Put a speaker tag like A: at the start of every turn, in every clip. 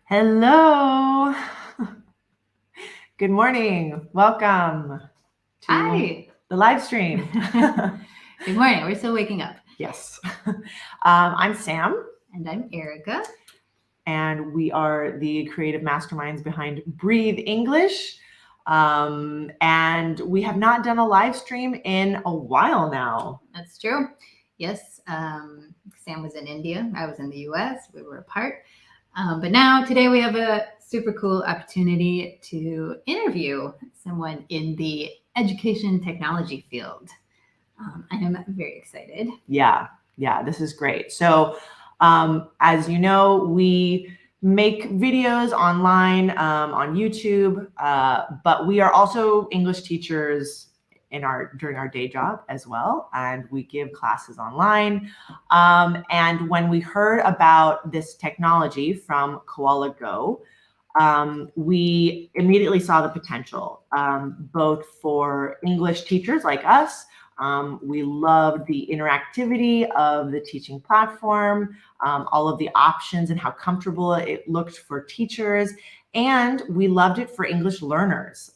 A: Hello. Good morning. Welcome to
B: Hi.
A: the live stream.
B: Good morning. We're still waking up.
A: Yes. I'm Sam,
B: And I'm Erica.
A: and we are the creative masterminds behind Breathe English. And we have not done a live stream in a while now.
B: That's true. Yes. Sam was in India. I was in the US. We were apart. But now, today, we have a super cool opportunity to interview someone in the education technology field. I am very excited.
A: Yeah, this is great. So, as you know, we make videos online on YouTube, but we are also English teachers during our day job as well, and we give classes online. And when we heard about this technology from Koala Go, we immediately saw the potential, both for English teachers like us. We loved the interactivity of the teaching platform, all of the options and how comfortable it looked for teachers. And we loved it for English learners.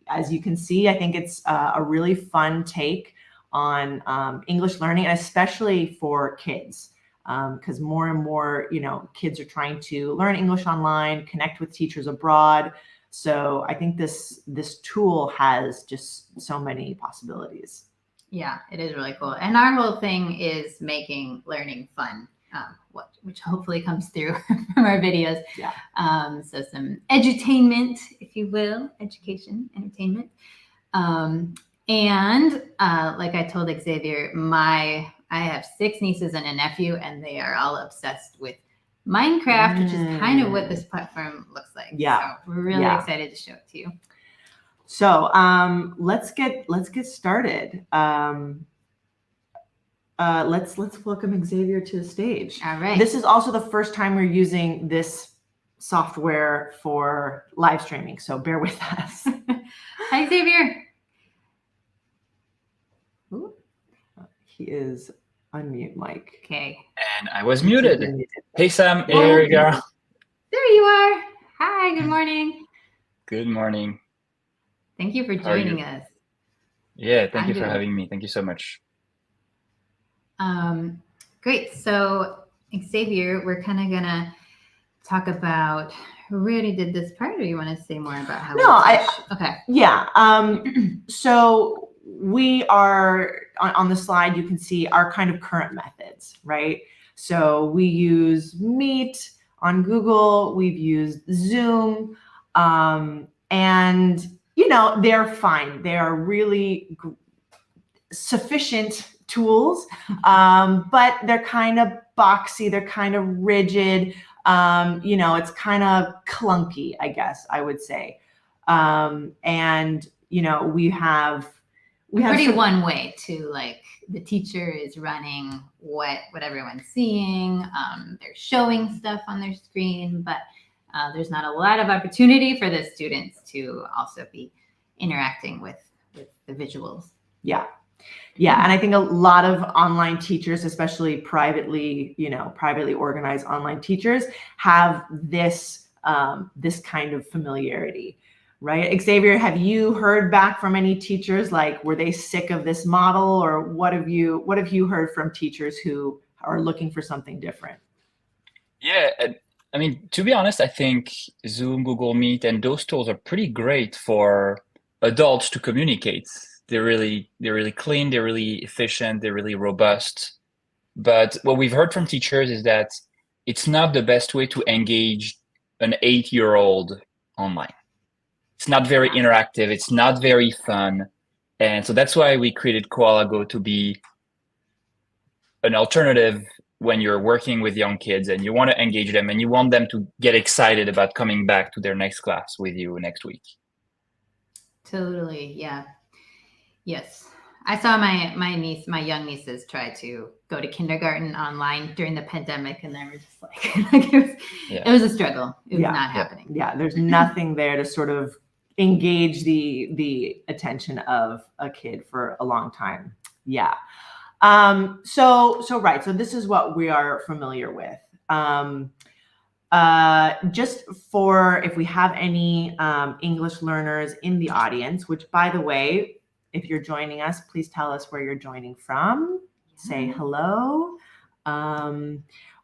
A: As you can see, I think it's a really fun take on English learning, and especially for kids. Because more and more, kids are trying to learn English online, connect with teachers abroad. So I think this tool has just so many possibilities.
B: Yeah, it is really cool. And our whole thing is making learning fun, which hopefully comes through from our videos.
A: Yeah.
B: So some edutainment, if you will, education, entertainment. And like I told Xavier, I have 6 nieces and a nephew, and they are all obsessed with Minecraft, which is kind of what this platform looks like.
A: Yeah.
B: So we're really excited to show it to you.
A: So let's get started. Let's welcome Xavier to the stage.
B: All right.
A: This is also the first time we're using this software for live streaming, so bear with us.
B: Hi, Xavier.
A: Ooh. He is unmute mic.
B: Okay.
C: And I was muted. Hey, Sam. Hey, Erica.
B: There you are. Hi, good morning.
C: Good morning.
B: Thank you for joining us.
C: Yeah, thank you for having me. Thank you so much.
B: Great. So, Xavier, we're kind of going to talk about, we already did this part, or you want to say more about how okay.
A: Yeah. So we are, on the slide, you can see our kind of current methods, right? So we use Meet on Google, we've used Zoom, and, they're fine. They are really sufficient tools, but they're kind of boxy, they're kind of rigid, it's kind of clunky, I guess I would say. And, we have
B: pretty one way to, like, the teacher is running what everyone's seeing. They're showing stuff on their screen, but there's not a lot of opportunity for the students to also be interacting with the visuals.
A: Yeah. Yeah. And I think a lot of online teachers, especially privately organized online teachers, have this kind of familiarity, right? Xavier, have you heard back from any teachers? Like, were they sick of this model, or what have you heard from teachers who are looking for something different?
C: Yeah. I mean, to be honest, I think Zoom, Google Meet, and those tools are pretty great for adults to communicate. They're really clean, they're really efficient, they're really robust. But what we've heard from teachers is that it's not the best way to engage an 8-year-old online. It's not very interactive, it's not very fun. And so that's why we created Koala Go, to be an alternative when you're working with young kids and you want to engage them and you want them to get excited about coming back to their next class with you next week.
B: Totally. Yeah. Yes. I saw my young nieces try to go to kindergarten online during the pandemic, and they were just like, it was a struggle. It was not happening.
A: Yeah. There's nothing there to sort of engage the attention of a kid for a long time. Yeah. So this is what we are familiar with. just for if we have any English learners in the audience, which by the way, if you're joining us, please tell us where you're joining from. Say hello.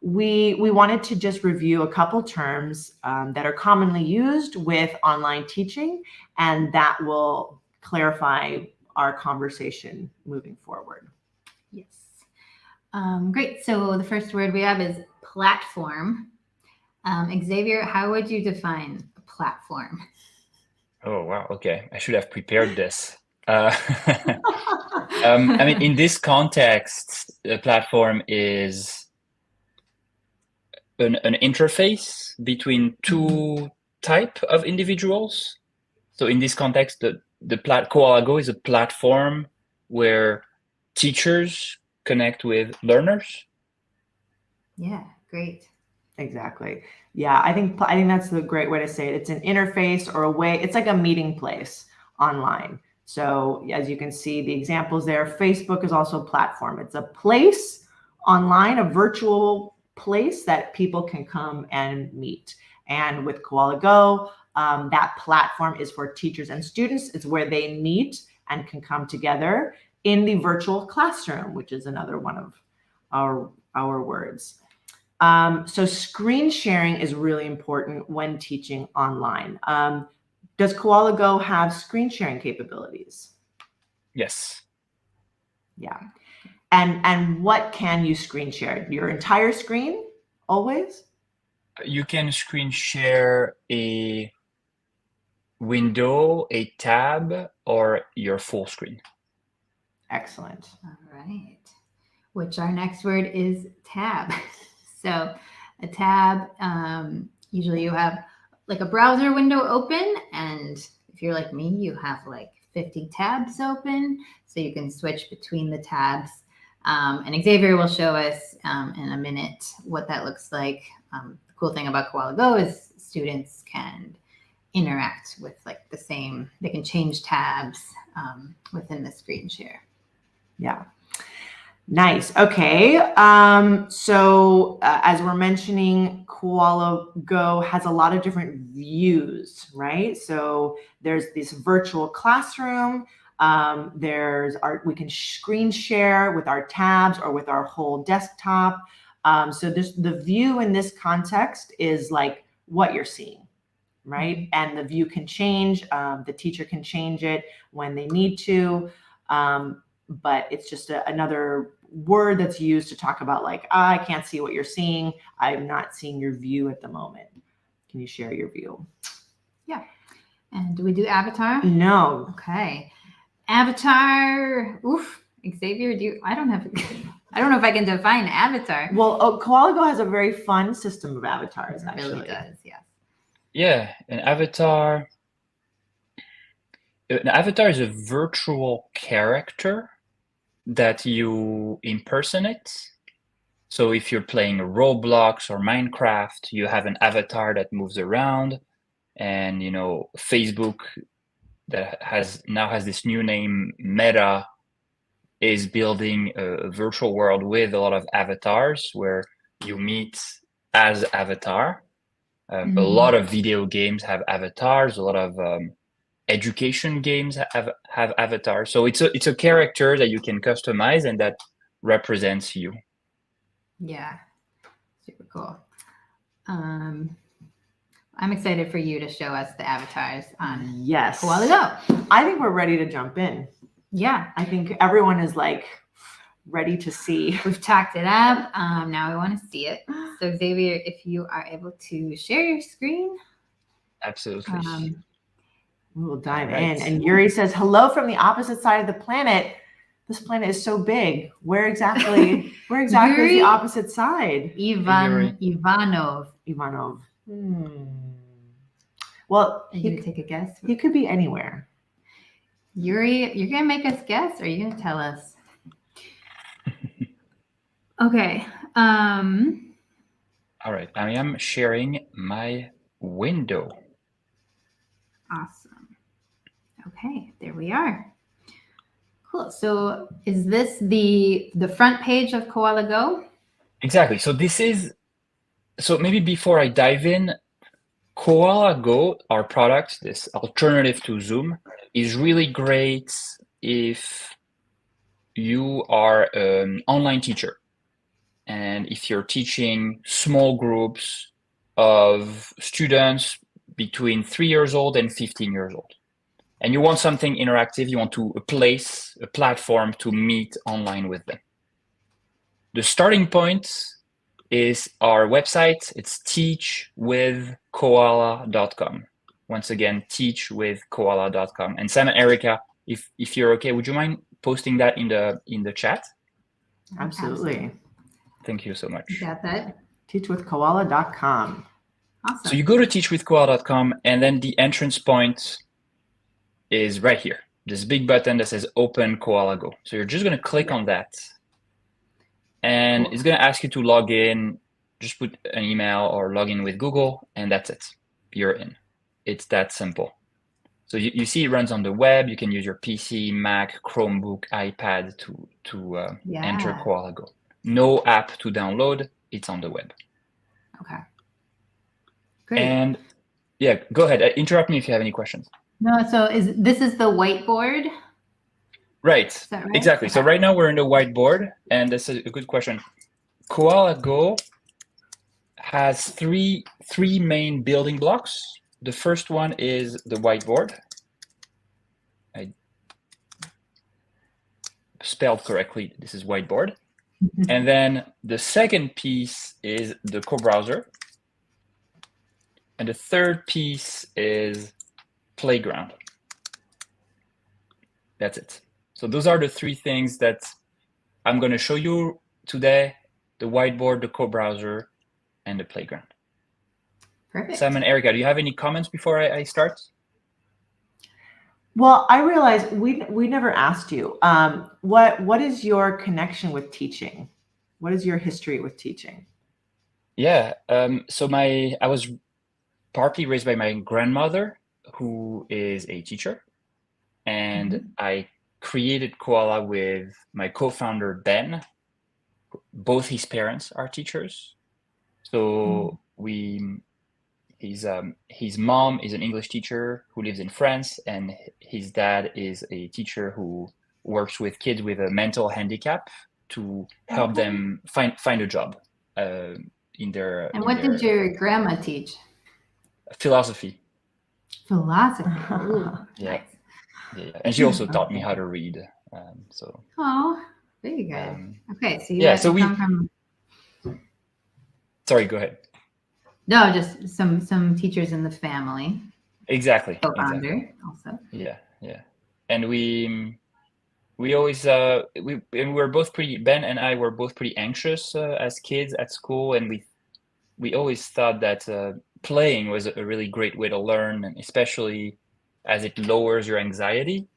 A: We wanted to just review a couple terms that are commonly used with online teaching, and that will clarify our conversation moving forward.
B: Yes. Great. So the first word we have is platform. Xavier, how would you define a platform?
C: Oh, wow. Okay. I should have prepared this. I mean, in this context, a platform is an interface between two type of individuals. So in this context, Koala Go is a platform where teachers connect with learners.
B: Yeah, great.
A: Exactly. Yeah, I think that's the great way to say it. It's an interface or a way. It's like a meeting place online. So as you can see, the examples there. Facebook is also a platform. It's a place online, a virtual place that people can come and meet. And with Koala Go, that platform is for teachers and students. It's where they meet and can come together in the virtual classroom, which is another one of our words. So screen sharing is really important when teaching online. Does Koala Go have screen sharing capabilities?
C: Yes.
A: Yeah. And what can you screen share? Your entire screen always?
C: You can screen share a window, a tab, or your full screen.
A: Excellent.
B: All right. Which our next word is tab. So a tab, usually you have like a browser window open, and if you're like me, you have like 50 tabs open, so you can switch between the tabs. And Xavier will show us in a minute what that looks like. The cool thing about Koala Go is students can interact with like the same, they can change tabs within the screen share.
A: Yeah. Nice. Okay. So as we're mentioning, Koala Go has a lot of different views, right? So there's this virtual classroom. We can screen share with our tabs or with our whole desktop. So the view in this context is like what you're seeing, right? And the view can change. The teacher can change it when they need to. But it's just another word that's used to talk about like, I can't see what you're seeing. I'm not seeing your view at the moment. Can you share your view?
B: Yeah. And do we do avatar?
A: No.
B: Okay. Avatar. Oof. Xavier, I don't know if I can define avatar.
A: Well, Koala Go has a very fun system of avatars, actually.
B: It really does, yes.
C: Yeah, an avatar is a virtual character that you impersonate. So if you're playing Roblox or Minecraft, you have an avatar that moves around, and Facebook that now has this new name, Meta, is building a virtual world with a lot of avatars where you meet as avatar. A lot of video games have avatars. A lot of education games have avatars. So it's a character that you can customize and that represents you.
B: Yeah, super cool. I'm excited for you to show us the avatars on
A: Yes.
B: Koala Go.
A: I think we're ready to jump in.
B: Yeah.
A: I think everyone is like ready to see.
B: We've talked it up. Now we want to see it. So Xavier, if you are able to share your screen.
C: Absolutely.
A: We'll dive in. And Yuri says, hello from the opposite side of the planet. This planet is so big. Where exactly is the opposite side?
B: Ivanov.
A: Well,
B: are you gonna take a guess?
A: He could be anywhere.
B: Yuri, you're gonna make us guess, or are you gonna tell us? Okay.
C: All right. I am sharing my window.
B: Awesome. Okay, there we are. Cool. So is this the front page of Koala Go?
C: Exactly. So this is So maybe before I dive in, Koala Go, our product, this alternative to Zoom, is really great if you are an online teacher and if you're teaching small groups of students between 3 years old and 15 years old. And you want something interactive, you want a place, a platform to meet online with them. The starting point is our website. It's teachwithkoala.com. Once again, teachwithkoala.com. And Sam and Erica, if you're okay, would you mind posting that in the chat?
A: Absolutely.
C: Thank you so much.
B: You got that?
A: Teachwithkoala.com.
B: Awesome.
C: So you go to teachwithkoala.com, and then the entrance point is right here. This big button that says Open Koala Go. So you're just going to click on that. And it's going to ask you to log in. Just put an email or log in with Google, and that's it. You're in. It's that simple. So you see it runs on the web. You can use your PC, Mac, Chromebook, iPad to enter Koala Go. No app to download. It's on the web.
B: Okay. Great.
C: And yeah, go ahead. Interrupt me if you have any questions.
B: No, so this is the whiteboard?
C: Right.
B: Is that right?
C: Exactly.
B: Okay.
C: So right now we're in the whiteboard, and this is a good question. Koala Go has three main building blocks. The first one is the whiteboard. I spelled correctly. This is whiteboard. And then the second piece is the co-browser. And the third piece is playground. That's it. So those are the three things that I'm going to show you today: the whiteboard, the co-browser, and the playground.
B: Perfect.
C: Sam and Erica, do you have any comments before I start?
A: Well, I realized we never asked you. What is your connection with teaching? What is your history with teaching?
C: Yeah. So I was partly raised by my grandmother, who is a teacher, and I created Koala with my co-founder Ben. Both his parents are teachers, so his mom is an English teacher who lives in France, and his dad is a teacher who works with kids with a mental handicap to help them find a job in their.
B: And what did your grandma teach?
C: Philosophy.
B: Philosophy. Ooh,
C: Yeah.
B: nice.
C: Yeah, and she also taught me how to read. So.
B: Oh, very good. Okay, so you
C: yeah,
B: come from.
C: Sorry, go ahead.
B: No, just some teachers in the family.
C: Exactly.
B: Co-founder also.
C: Yeah, and we always we're both pretty. Ben and I were both pretty anxious as kids at school, and we always thought that playing was a really great way to learn, and especially as it lowers your anxiety.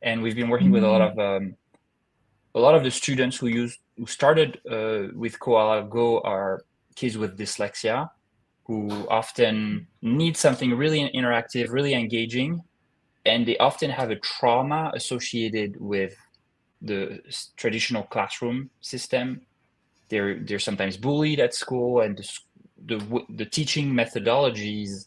C: And we've been working with a lot of the students who started with Koala Go are kids with dyslexia, who often need something really interactive, really engaging, and they often have a trauma associated with the traditional classroom system. They're sometimes bullied at school, and the teaching methodologies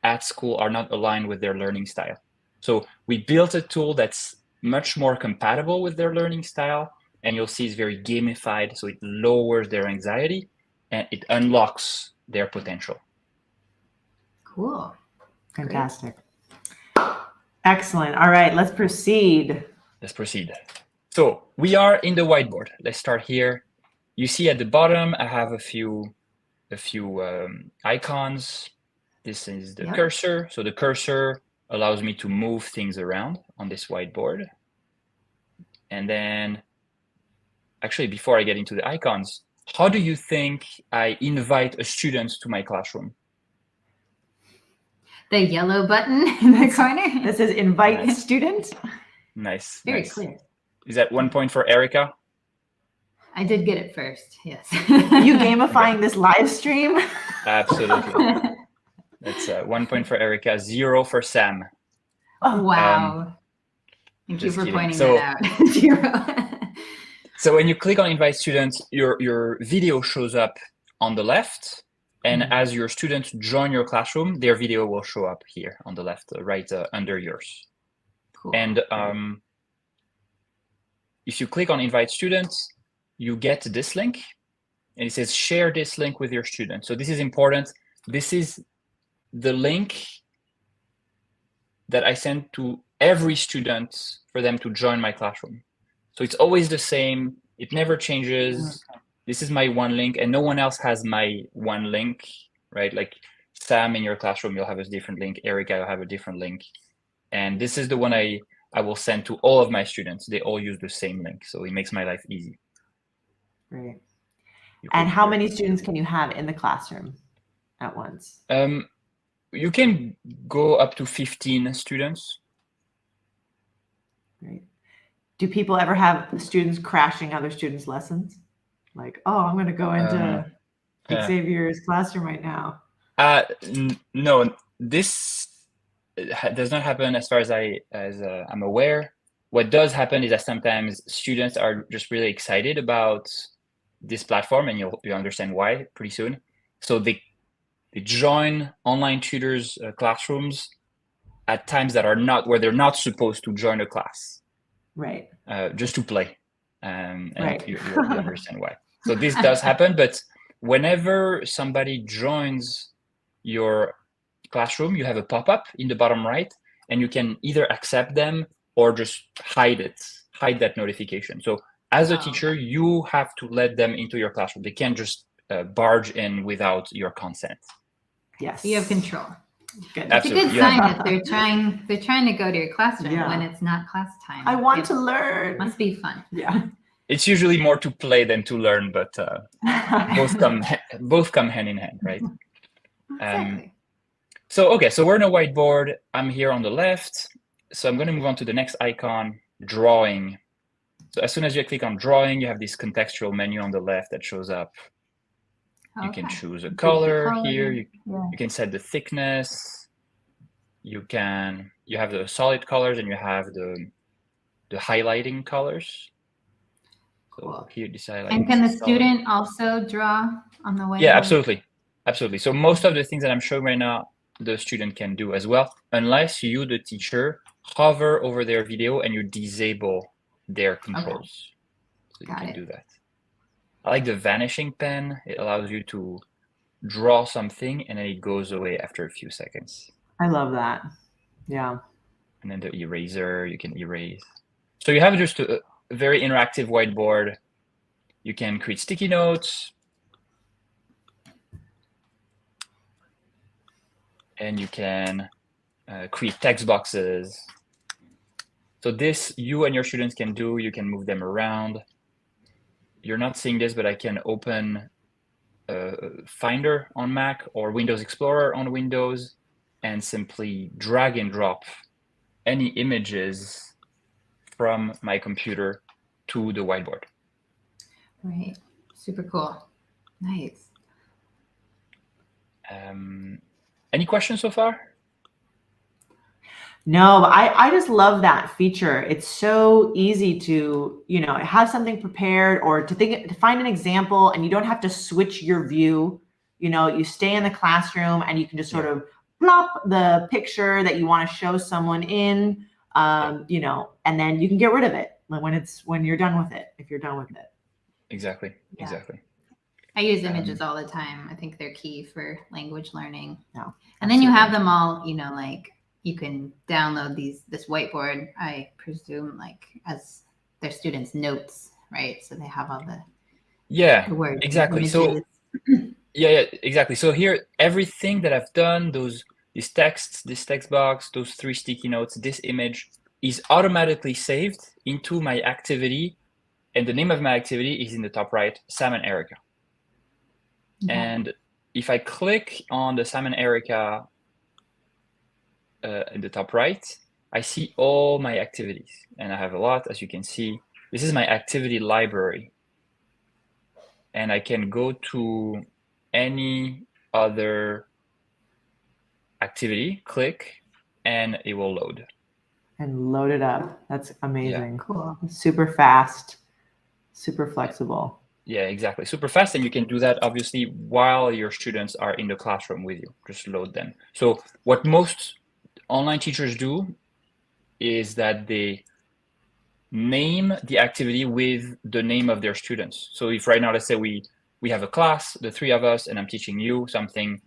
C: at school are not aligned with their learning style. So we built a tool that's much more compatible with their learning style, and you'll see it's very gamified, so it lowers their anxiety and it unlocks their potential.
B: Cool.
A: Fantastic. Great. Excellent. All right, let's proceed.
C: So we are in the whiteboard. Let's start here. You see at the bottom, I have a few icons. This is the cursor. So the cursor allows me to move things around on this whiteboard. And then, actually, before I get into the icons, how do you think I invite a student to my classroom?
B: The yellow button in the corner.
A: This is invite student.
C: Nice.
B: Very clear.
C: Is that 1 point for Erica?
B: I did get it first, yes.
A: You gamifying this live stream?
C: Absolutely. That's 1 point for Erica, 0 for Sam.
B: Oh, wow. Thank you for pointing that out. 0.
C: So when you click on invite students, your video shows up on the left, And as your students join your classroom, their video will show up here on the left, right under yours.
B: Cool.
C: And if you click on invite students, you get this link, and it says share this link with your students. So this is important. This is the link that I send to every student for them to join my classroom. So it's always the same. It never changes. This is my one link, and no one else has my one link, right? Like Sam in your classroom, you'll have a different link. Erica, you'll have a different link. And this is the one I will send to all of my students. They all use the same link. So it makes my life easy.
A: Great. And how many students can you have in the classroom at once?
C: You can go up to 15 students.
A: Great. Do people ever have students crashing other students' lessons? Like, oh, I'm going to go into Xavier's classroom right now.
C: No, this does not happen as far as I'm aware. What does happen is that sometimes students are just really excited about this platform, and you'll understand why pretty soon. So they join online tutors' classrooms at times that are not where they're not supposed to join a class.
A: Right.
C: Just to play. And
A: right.
C: you understand why. So this does happen, but whenever somebody joins your classroom, you have a pop-up in the bottom right, and you can either accept them or just hide that notification. So as a teacher, you have to let them into your classroom. They can't just barge in without your consent.
A: Yes.
B: You have control.
A: Good.
B: It's a good sign that they're trying to go to your classroom when it's not class time.
A: I want to learn.
B: Must be fun.
A: Yeah.
C: It's usually more to play than to learn, but both come hand in hand, right?
B: Exactly.
C: So we're on a whiteboard. I'm here on the left. So I'm going to move on to the next icon, drawing. So as soon as you click on drawing, you have this contextual menu on the left that shows up. You can choose a color here. You can set the thickness. You have the solid colors, and you have the highlighting colors. So here, decide.
B: And can the student also draw on the whiteboard?
C: Yeah, absolutely. So most of the things that I'm showing right now, the student can do as well, unless you, the teacher, hover over their video and you disable their controls. So you can do that. I like the vanishing pen. It allows you to draw something and then it goes away after a few seconds.
A: I love that. Yeah.
C: And then the eraser, you can erase. So you have just a very interactive whiteboard. You can create sticky notes. And you can create text boxes. So this, you and your students can do. You can move them around. You're not seeing this, but I can open Finder on Mac or Windows Explorer on Windows and simply drag and drop any images from my computer to the whiteboard.
B: Right. Super cool. Nice.
C: Any questions so far?
A: No, but I just love that feature. It's so easy to, have something prepared or to find an example, and you don't have to switch your view. You stay in the classroom and you can just sort of plop the picture that you want to show someone in, and then you can get rid of it when you're done with it, if you're done with it.
C: Exactly.
B: I use images all the time. I think they're key for language learning.
A: No,
B: and then you have them all, like you can download this whiteboard, I presume, like as their students' notes, right? So they have all the words.
C: Exactly. So exactly. So here, everything that I've done, these texts, this text box, those 3 sticky notes, this image is automatically saved into my activity. And the name of my activity is in the top right, Sam and Erica. Okay. And if I click on the Sam and Erica in the top right, I see all my activities. And I have a lot, as you can see. This is my activity library. And I can go to any other activity, click, and it will load.
A: And load it up. That's amazing.
B: Yeah. Cool.
A: Super fast, super flexible.
C: Yeah, exactly. Super fast, and you can do that obviously while your students are in the classroom with you. Just load them. So what most online teachers do is that they name the activity with the name of their students. So if right now, let's say we have a class, the three of us, and I'm teaching you something.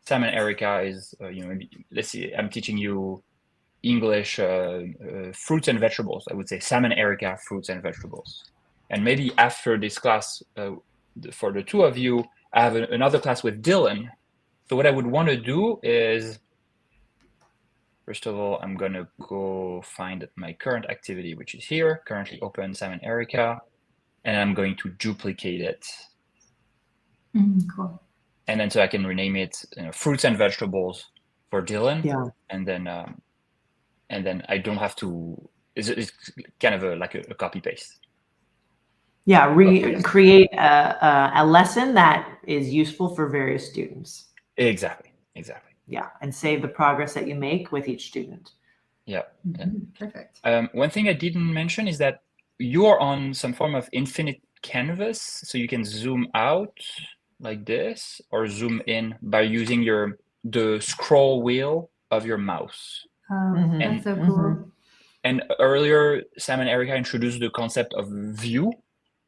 C: Sam and Erica is, maybe, let's see, I'm teaching you English fruits and vegetables. I would say Sam and Erica fruits and vegetables. And maybe after this class, for the two of you, I have another class with Dylan. So what I would want to do is, first of all, I'm going to go find my current activity, which is here, currently open, Sam and Erica, and I'm going to duplicate it.
B: Cool.
C: And then so I can rename it fruits and vegetables for Dylan.
A: Yeah.
C: And then I don't have to, it's kind of like a copy paste.
A: Yeah, create a lesson that is useful for various students.
C: Exactly.
A: Yeah, and save the progress that you make with each student.
C: Yeah.
B: Perfect.
C: One thing I didn't mention is that you are on some form of infinite canvas, so you can zoom out like this or zoom in by using the scroll wheel of your mouse.
B: Oh, that's so cool.
C: And earlier, Sam and Erica introduced the concept of view.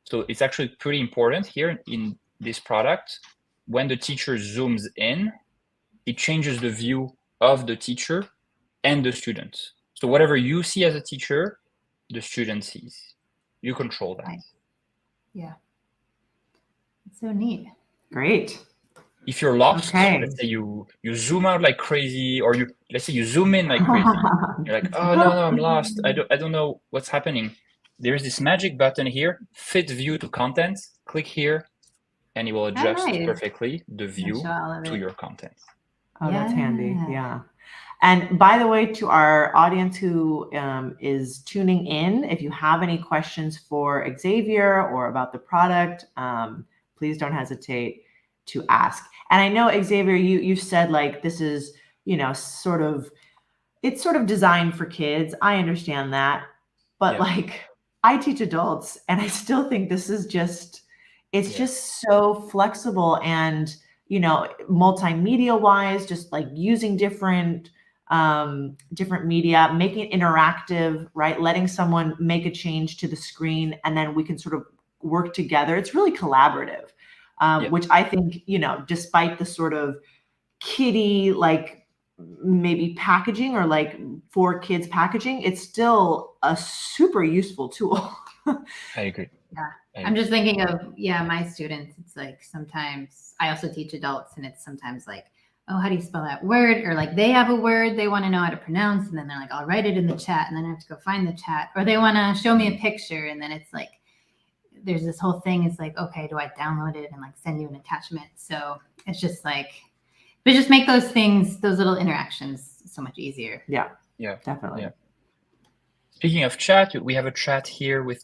C: So it's actually pretty important here in this product. When the teacher zooms in, it changes the view of the teacher and the student. So whatever you see as a teacher, the student sees. You control that.
B: Nice. Yeah. It's so neat.
A: Great.
C: If you're lost,
A: Okay.
C: let's say you zoom out like crazy, or let's say you zoom in like crazy. You're like, oh no, I'm lost. I don't know what's happening. There's this magic button here, fit view to contents. Click here, and it will adjust perfectly the view to your content.
A: Oh, that's handy. Yeah. And by the way, to our audience who is tuning in, if you have any questions for Xavier or about the product, please don't hesitate to ask. And I know, Xavier, you said like this is, it's sort of designed for kids. I understand that. But like I teach adults and I still think this is just so flexible and, multimedia wise, just like using different media, making it interactive, right? Letting someone make a change to the screen and then we can sort of work together. It's really collaborative, which I think, despite the sort of kiddie, like maybe packaging or like for kids packaging, it's still a super useful tool.
C: I agree.
B: Yeah. I'm just thinking of, my students. It's like sometimes I also teach adults and it's sometimes like, oh, how do you spell that word? Or like they have a word they want to know how to pronounce. And then they're like, I'll write it in the chat. And then I have to go find the chat. Or they want to show me a picture. And then it's like, there's this whole thing. It's like, okay, do I download it and like send you an attachment? So it's just like, but just make those things, those little interactions so much easier.
A: Yeah, definitely.
C: Yeah. Speaking of chat, we have a chat here with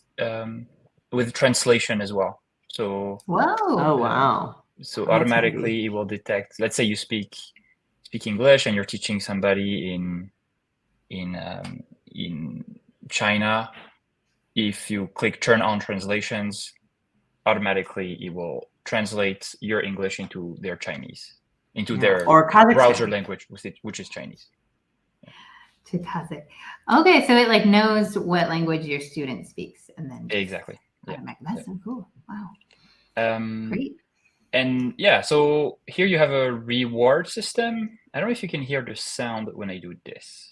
C: translation as well. So
B: whoa!
A: Oh wow!
C: So automatically it will detect. Let's say you speak English and you're teaching somebody in China. If you click turn on translations, automatically it will translate your English into their Chinese, into their browser language, which is Chinese.
B: To Kazakh. Okay, so it like knows what language your student speaks, and then
C: exactly. Yeah,
B: that's so cool. Wow. Great.
C: And so here you have a reward system. I don't know if you can hear the sound when I do this.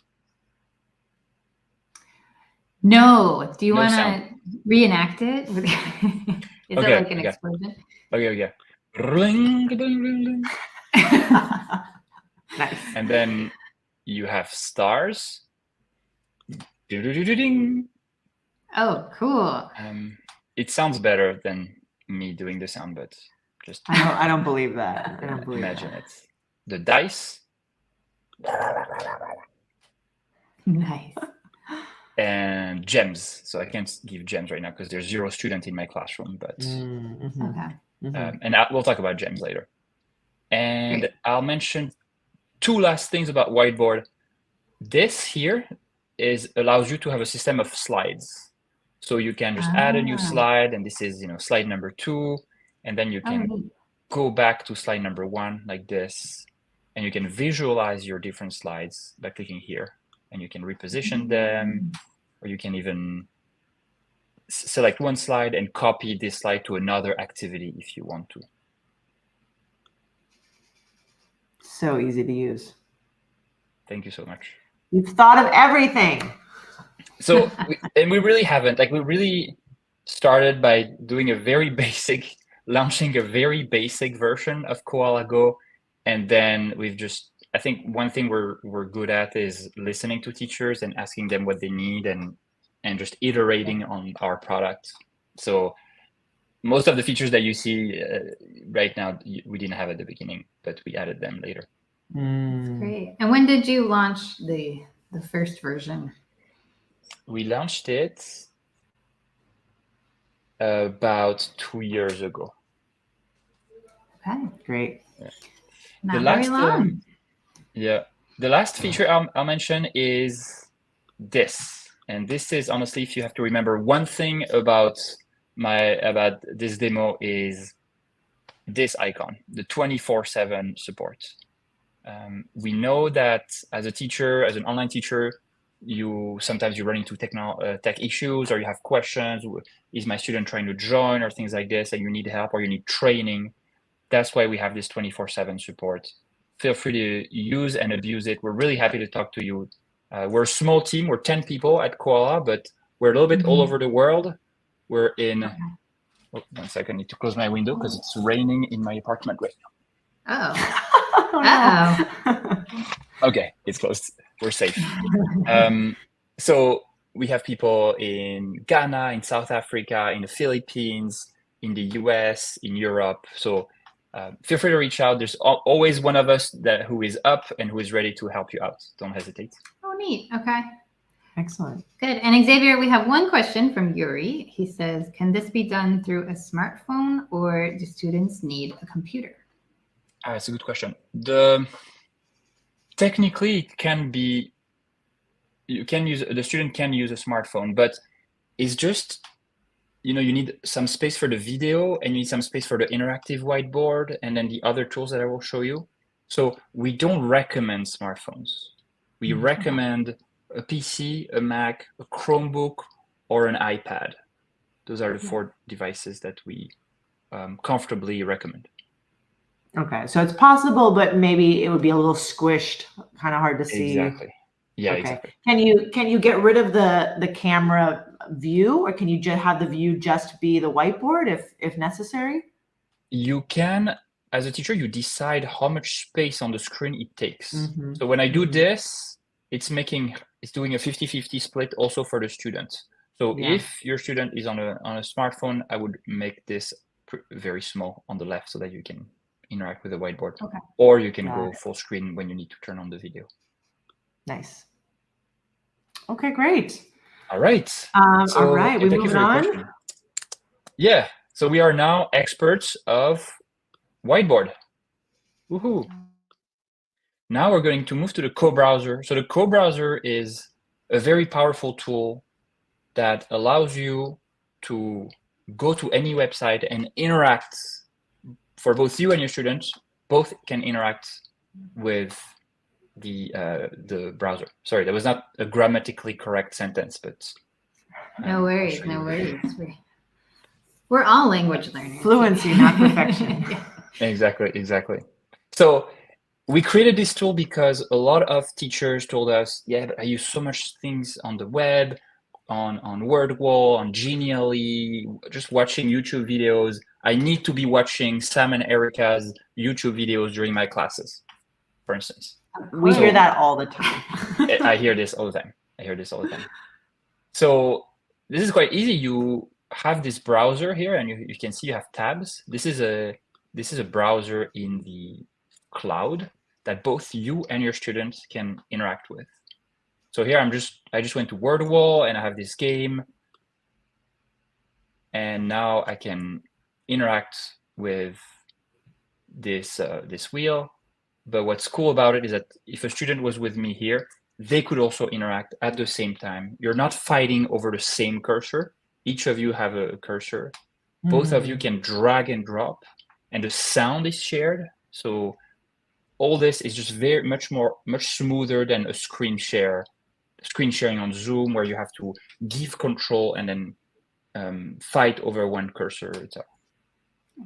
B: No. Do you want to reenact it? Is it like an explosion?
C: Okay. Ring, ring, ring, ring.
A: Nice.
C: And then you have stars. Ding.
B: Oh, cool.
C: It sounds better than me doing the sound, but just
A: I don't believe that. I don't believe
C: imagine
A: that.
C: it. The dice.
B: Nice.
C: And gems. So I can't give gems right now because there's 0 students in my classroom, but
B: Okay.
C: and we'll talk about gems later. And
B: Great.
C: I'll mention 2 last things about whiteboard. This here allows you to have a system of slides. So you can just add a new slide, and this is, slide number 2, and then you can go back to slide number 1 like this, and you can visualize your different slides by clicking here, and you can reposition them, or you can even select one slide and copy this slide to another activity if you want to.
A: So easy to use.
C: Thank you so much.
A: You've thought of everything.
C: So, we really haven't. Like, we really started by doing launching a very basic version of Koala Go, and then we've just, I think one thing we're good at is listening to teachers and asking them what they need, and just iterating on our product. So most of the features that you see right now, we didn't have at the beginning, but we added them later.
B: That's great. And when did you launch the first version?
C: We launched it about 2 years ago.
B: Okay,
A: great.
C: Yeah.
B: Not very long.
C: The last feature I'll mention is this, and this is honestly, if you have to remember one thing about this demo, is this icon, the 24/7 support. We know that as a teacher, as an online teacher, sometimes you run into tech issues, or you have questions. Is my student trying to join, or things like this, and you need help, or you need training? That's why we have this 24/7 support. Feel free to use and abuse it. We're really happy to talk to you. We're a small team. We're 10 people at Koala, but we're a little bit all over the world. We're in. Oh, 1 second. I need to close my window because it's raining in my apartment right now. Okay, it's closed. We're safe. So we have people in Ghana, in South Africa, in the Philippines, in the US, in Europe. So feel free to reach out. There's always one of us who is up and who is ready to help you out. Don't hesitate.
B: Oh, neat. Okay.
A: Excellent.
B: Good. And Xavier, we have one question from Yuri. He says, can this be done through a smartphone, or do students need a computer?
C: That's a good question. Technically, it can be. The student can use a smartphone, but it's just, you need some space for the video, and you need some space for the interactive whiteboard, and then the other tools that I will show you. So we don't recommend smartphones. We recommend a PC, a Mac, a Chromebook, or an iPad. Those are the 4 devices that we comfortably recommend.
A: Okay, so it's possible, but maybe it would be a little squished, kind of hard to see.
C: Exactly. Yeah,
A: okay.
C: Exactly.
A: Can you get rid of the camera view, or can you just have the view just be the whiteboard if necessary?
C: You can, as a teacher, you decide how much space on the screen it takes. So when I do this, it's doing a 50-50 split also for the student. So if your student is on a smartphone, I would make this very small on the left so that you can interact with the whiteboard.
B: Okay.
C: Or you can go full screen when you need to turn on the video.
A: Nice. Okay, great.
C: All right.
A: All right, we moving on?
C: Question. Yeah. So we are now experts of whiteboard. Woohoo. Now we're going to move to the co-browser. So the co-browser is a very powerful tool that allows you to go to any website and interact. For both you and your students, both can interact with the browser. Sorry, that was not a grammatically correct sentence, but
B: no worries, no worries. We're all language learners.
A: Fluency, not perfection.
C: Exactly. So we created this tool because a lot of teachers told us, but I use so much things on the web, on WordWall, on Genially, just watching YouTube videos. I need to be watching Sam and Erica's YouTube videos during my classes, for instance.
A: We hear that all the time.
C: I hear this all the time. So this is quite easy. You have this browser here, and you can see you have tabs. This is a browser in the cloud that both you and your students can interact with. So here I just went to WordWall, and I have this game, and now I can interact with this wheel. But what's cool about it is that if a student was with me here, they could also interact at the same time. You're not fighting over the same cursor. each of you have a cursor. Both of you can drag and drop, and the sound is shared. So all this is just much smoother than a screen sharing on Zoom, where you have to give control and then fight over one cursor.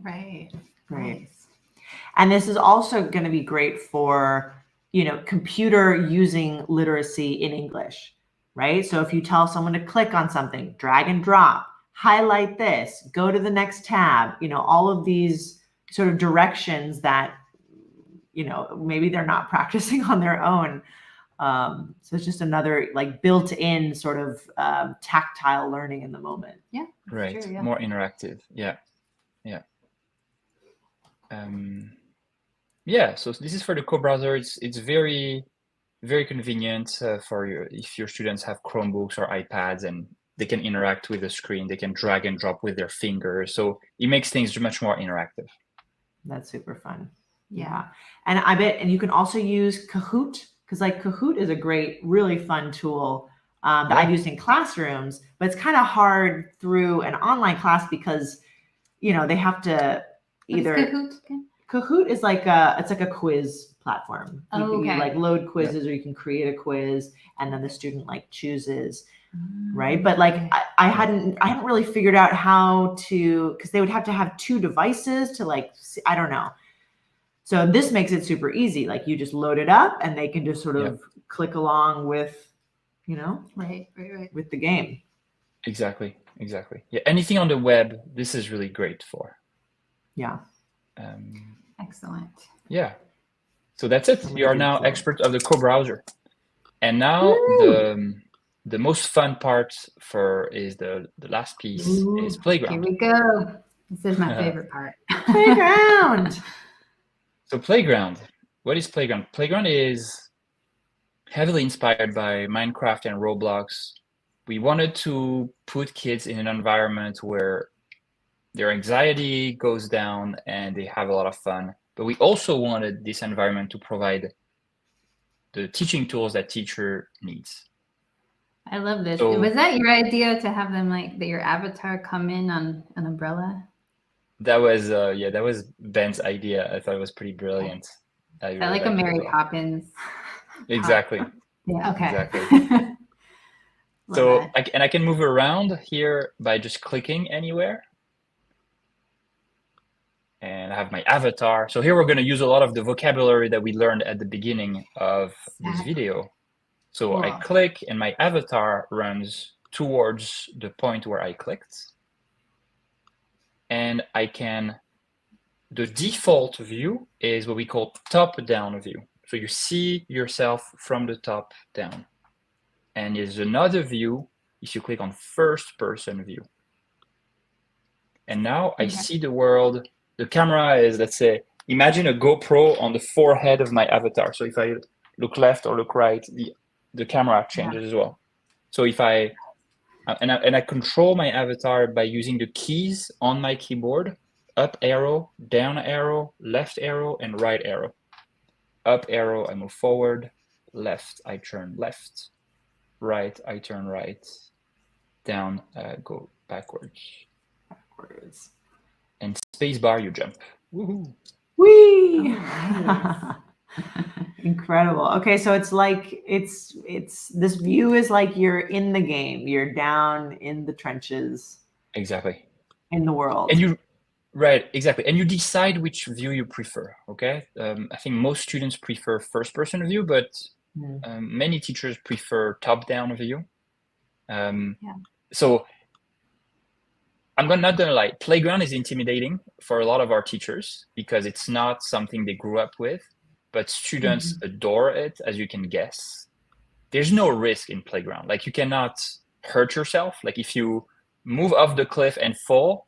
B: Right.
A: Right.
B: Nice.
A: And this is also going to be great for, computer using literacy in English, right? So if you tell someone to click on something, drag and drop, highlight this, go to the next tab, all of these sort of directions that, maybe they're not practicing on their own. So it's just another like built-in sort of tactile learning in the moment.
B: Yeah.
C: Right.
B: True, yeah.
C: More interactive. Yeah. So this is for the co-browser. It's very, very convenient if your students have Chromebooks or iPads, and they can interact with the screen. They can drag and drop with their fingers. So it makes things much more interactive.
A: That's super fun. Yeah. And I bet, and you can also use Kahoot, because like Kahoot is a great, really fun tool that I've used in classrooms, but it's kind of hard through an online class because, they have to either.
B: What's Kahoot again?
A: Kahoot is like it's like a quiz platform. You like load quizzes, or you can create a quiz, and then the student like chooses, right? But like I hadn't really figured out how to, because they would have to have two devices to like, I don't know. So this makes it super easy. Like you just load it up, and they can just sort of click along with,
B: right,
A: with the game.
C: Exactly. Yeah, anything on the web, this is really great for.
A: Yeah.
B: Excellent.
C: Yeah. So that's it. You are now expert of the co-browser. And now the most fun part is the last piece is Playground.
B: Here we go. This is my favorite part.
A: Playground.
C: So Playground. What is Playground? Playground is heavily inspired by Minecraft and Roblox. We wanted to put kids in an environment where their anxiety goes down and they have a lot of fun. But we also wanted this environment to provide the teaching tools that teacher needs.
B: I love this. So, was that your idea to have them your avatar come in on an umbrella?
C: That was Ben's idea. I thought it was pretty brilliant.
B: I really like a Mary Poppins.
C: Exactly.
B: Yeah. Okay.
C: Exactly. So I can move around here by just clicking anywhere. And I have my avatar. So here we're going to use a lot of the vocabulary that we learned at the beginning of this video. So I click and my avatar runs towards the point where I clicked. And the default view is what we call top-down view. So you see yourself from the top down. And there's another view if you click on first-person view. And now I see the world. The camera is, let's say, imagine a GoPro on the forehead of my avatar. So if I look left or look right, the camera changes as well. So if I control my avatar by using the keys on my keyboard: up arrow, down arrow, left arrow, and right arrow. Up arrow, I move forward. Left, I turn left. Right, I turn right. Down, go backwards. And space bar, you jump. Woohoo!
A: Whee! Incredible. Okay, so it's like it's this view is like you're in the game. You're down in the trenches.
C: Exactly.
A: In the world.
C: And exactly. And you decide which view you prefer. Okay. I think most students prefer first-person view, but many teachers prefer top-down view. So I'm not gonna lie, Playground is intimidating for a lot of our teachers because it's not something they grew up with, but students adore it, as you can guess. There's no risk in Playground. Like, you cannot hurt yourself. Like, if you move off the cliff and fall,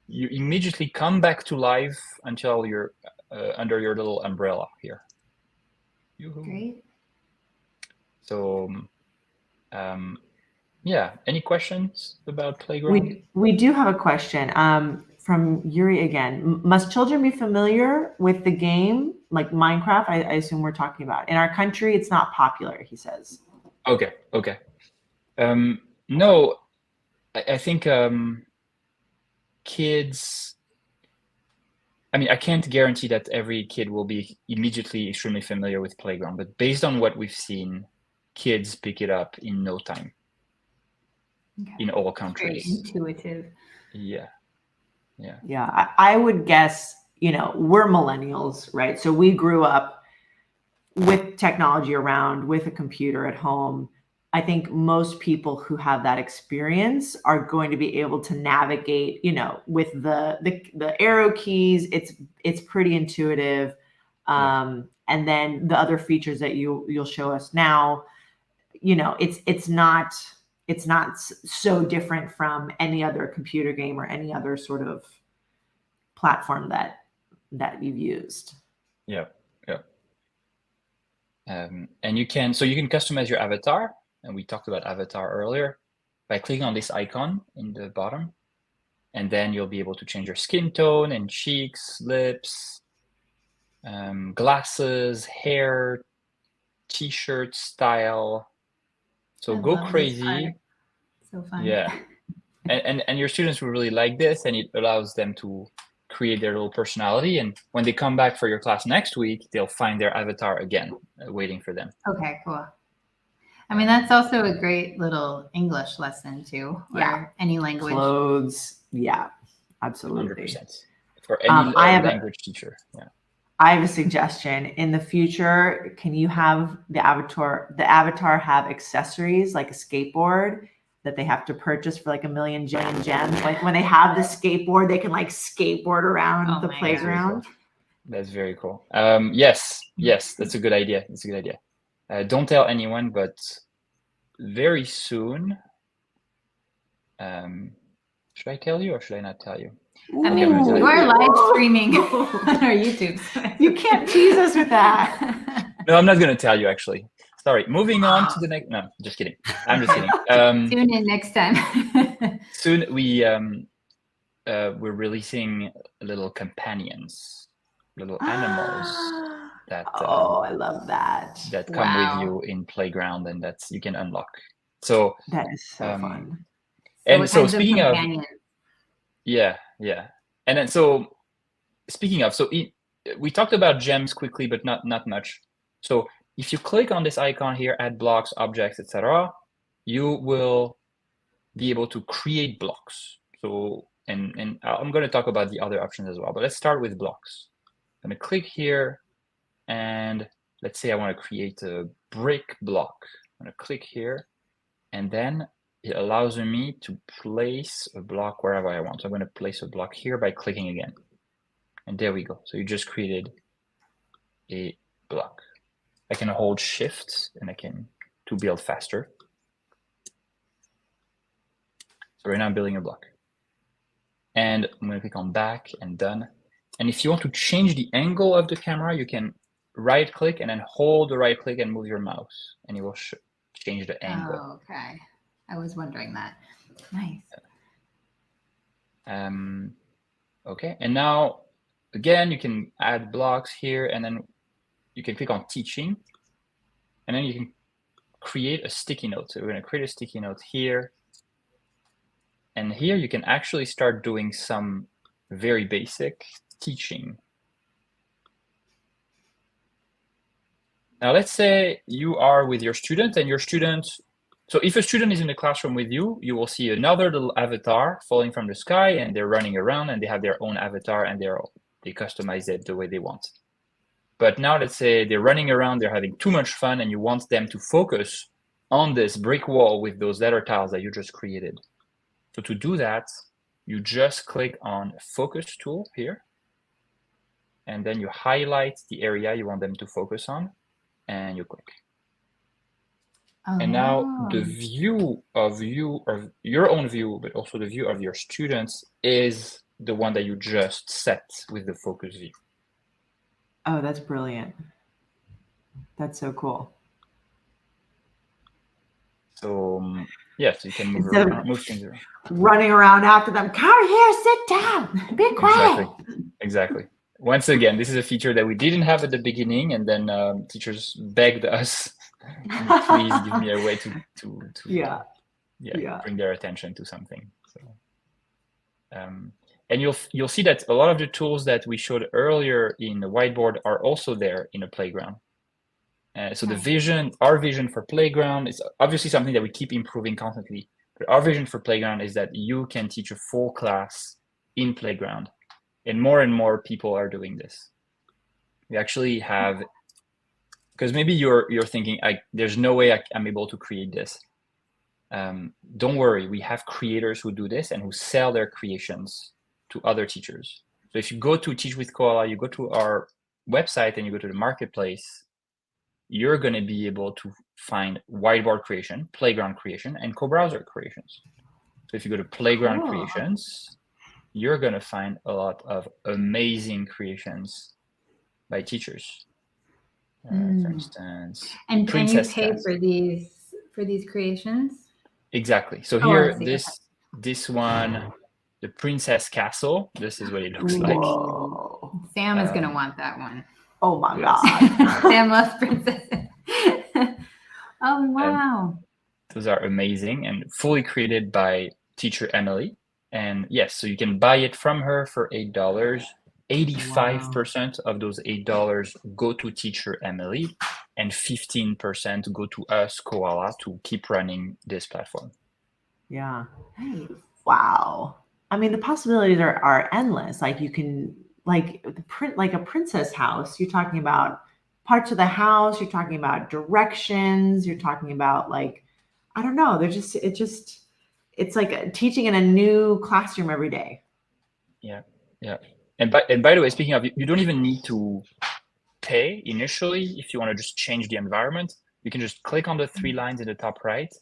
C: you immediately come back to life until you're under your little umbrella here.
B: Great.
C: So, any questions about Playground?
A: We do have a question from Yuri again. Must children be familiar with the game, like Minecraft? I assume we're talking about. In our country, it's not popular, he says.
C: Okay. No, I think kids, I mean, I can't guarantee that every kid will be immediately extremely familiar with Playground, but based on what we've seen, kids pick it up in no time in all
B: Very
C: countries.
B: intuitive.
C: Yeah.
A: Yeah, I would guess, we're millennials, right? So we grew up with technology around, with a computer at home. I think most people who have that experience are going to be able to navigate, with the arrow keys. It's pretty intuitive. And then the other features that you'll show us now, it's not so different from any other computer game or any other sort of platform that you've used.
C: Yeah. And you can customize your avatar, and we talked about avatar earlier, by clicking on this icon in the bottom, and then you'll be able to change your skin tone and cheeks, lips, glasses, hair, t-shirt style. So
B: I
C: go
B: love this
C: crazy.
B: part. So fun.
C: Yeah. And your students will really like this, and it allows them to create their little personality, and when they come back for your class next week, they'll find their avatar again waiting for them.
B: Okay, cool. I mean, that's also a great little English lesson too, or any language.
A: Clothes. Yeah, absolutely.
C: 100%. For any language teacher. Yeah.
A: I have a suggestion. In the future, can you have the avatar have accessories like a skateboard that they have to purchase for like 1 million gems? Like when they have the skateboard, they can like skateboard around the playground.
C: That's very cool. Yes, that's a good idea. Don't tell anyone, but very soon. Should I tell you or should I not tell you?
B: I mean, you are live streaming on our YouTube.
A: You can't tease us with that.
C: No, I'm not going to tell you, actually. Sorry. Moving on to the next. No, just kidding. I'm just kidding.
B: Tune in next time.
C: Soon we're releasing little companions, little animals that.
A: I love that.
C: That come with you in Playground, and that's you can unlock. So
A: that is so fun.
C: And so speaking of, yeah, and then so speaking of, we talked about gems quickly, but not much. So if you click on this icon here, add blocks, objects, etc., you will be able to create blocks. So and I'm going to talk about the other options as well, but let's start with blocks. I'm going to click here, and let's say I want to create a brick block. I'm going to click here, and then it allows me to place a block wherever I want. So I'm going to place a block here by clicking again. And there we go. So you just created a block. I can hold Shift and I can to build faster. So right now I'm building a block. And I'm going to click on back and done. And if you want to change the angle of the camera, you can right click and then hold the right click and move your mouse, and it will change the angle.
B: Oh, okay. I was wondering that. Nice.
C: Okay, and now again you can add blocks here, and then you can click on teaching, and then you can create a sticky note. So we're going to create a sticky note here, and here you can actually start doing some very basic teaching. Now let's say you are with your student, and your student, so if a student is in the classroom with you, you will see another little avatar falling from the sky, and they're running around, and they have their own avatar, and they customize it the way they want. But now let's say they're running around, they're having too much fun, and you want them to focus on this brick wall with those letter tiles that you just created. So to do that, you just click on Focus tool here, and then you highlight the area you want them to focus on, and you click. And now the view of your own view, but also the view of your students, is the one that you just set with the focus view.
A: Oh, that's brilliant. That's so cool.
C: So yes, you can move things around.
A: Running around after them. Come here, sit down, be quiet.
C: Exactly. Once again, this is a feature that we didn't have at the beginning, and then teachers begged us, please give me a way to
A: Yeah.
C: bring their attention to something. So, and you'll see that a lot of the tools that we showed earlier in the whiteboard are also there in the playground. So our vision for playground is obviously something that we keep improving constantly. But our vision for playground is that you can teach a full class in playground, and more people are doing this. We actually have, because maybe you're thinking, there's no way I'm able to create this. Don't worry, we have creators who do this and who sell their creations to other teachers. So if you go to Teach with Koala, you go to our website and you go to the marketplace, you're going to be able to find whiteboard creation, playground creation, and co-browser creations. So if you go to playground creations, you're going to find a lot of amazing creations by teachers. For instance,
B: and you pay for these creations?
C: Exactly. So here, this one, the Princess Castle, this is what it looks like.
B: Sam is going to want that one.
A: Oh my God.
B: Sam loves princesses. Oh, wow.
C: Those are amazing and fully created by teacher Emily. And yes, so you can buy it from her for $8. 85% of those $8 go to teacher Emily, and 15% go to us, Koala, to keep running this platform.
A: Yeah. Wow. I mean, the possibilities are endless. Like you can, like a princess house, you're talking about parts of the house, you're talking about directions, you're talking about I don't know. It's like teaching in a new classroom every day.
C: Yeah. And by the way, speaking of, you don't even need to pay initially. If you want to just change the environment, you can just click on the 3 lines in the top right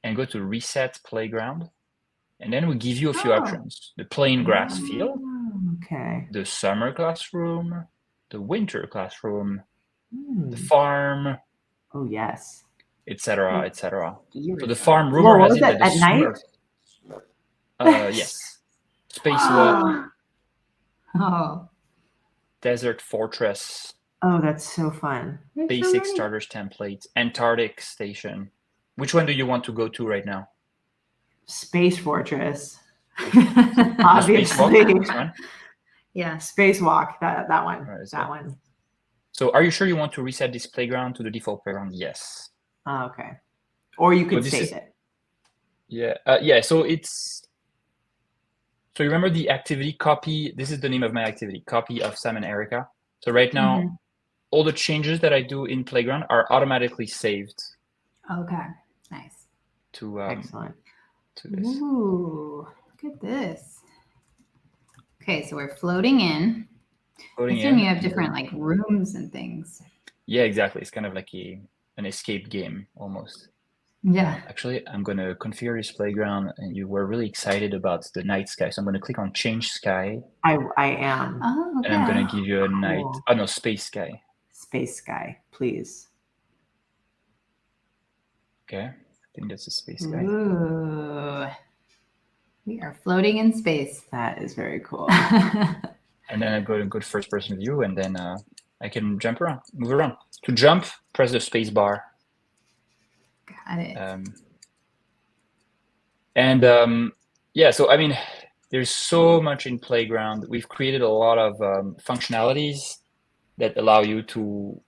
C: and go to Reset Playground. And then we give you a few options: the plain grass field, the summer classroom, the winter classroom, the farm.
A: Oh yes.
C: Etc. etc. So the farm, rumor has it that the
A: night.
C: Yes. Spacewalk. Desert Fortress.
A: Oh, that's so fun.
C: Basic starters template. Antarctic Station. Which one do you want to go to right now?
A: Space Fortress. Obviously.
C: Spacewalk,
B: yeah.
A: Spacewalk. That one. That one.
C: So are you sure you want to reset this playground to the default playground? Yes.
A: Okay. Or you could save it.
C: Yeah. So you remember the activity copy? This is the name of my activity, copy of Sam and Erica. So right now, all the changes that I do in playground are automatically saved.
B: Okay. Nice.
A: Excellent.
C: To this.
B: Ooh, look at this. Okay, so we're floating in. I assume you have different rooms and things.
C: Yeah, exactly. It's kind of like an escape game almost.
B: Yeah.
C: Actually, I'm going to configure this playground, and you were really excited about the night sky. So I'm going to click on Change Sky.
A: I am.
B: Oh, okay.
C: And I'm going to give you a night. Oh, no, Space Sky.
A: Space Sky, please.
C: Okay. I think that's a Space Sky.
B: Ooh. We are floating in space.
A: That is very cool.
C: And then I go to first person view, and then I can move around. To jump, press the space bar.
B: Got it.
C: So I mean, there's so much in playground. We've created a lot of functionalities that allow you to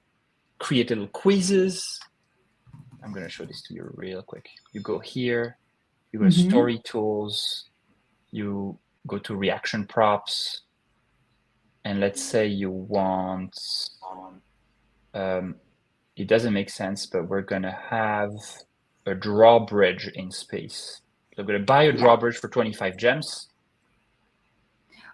C: create little quizzes. I'm going to show this to you real quick. You go here, you go to story tools, you go to reaction props, and let's say you want, it doesn't make sense, but we're going to have a drawbridge in space. So I'm going to buy a drawbridge for 25 gems.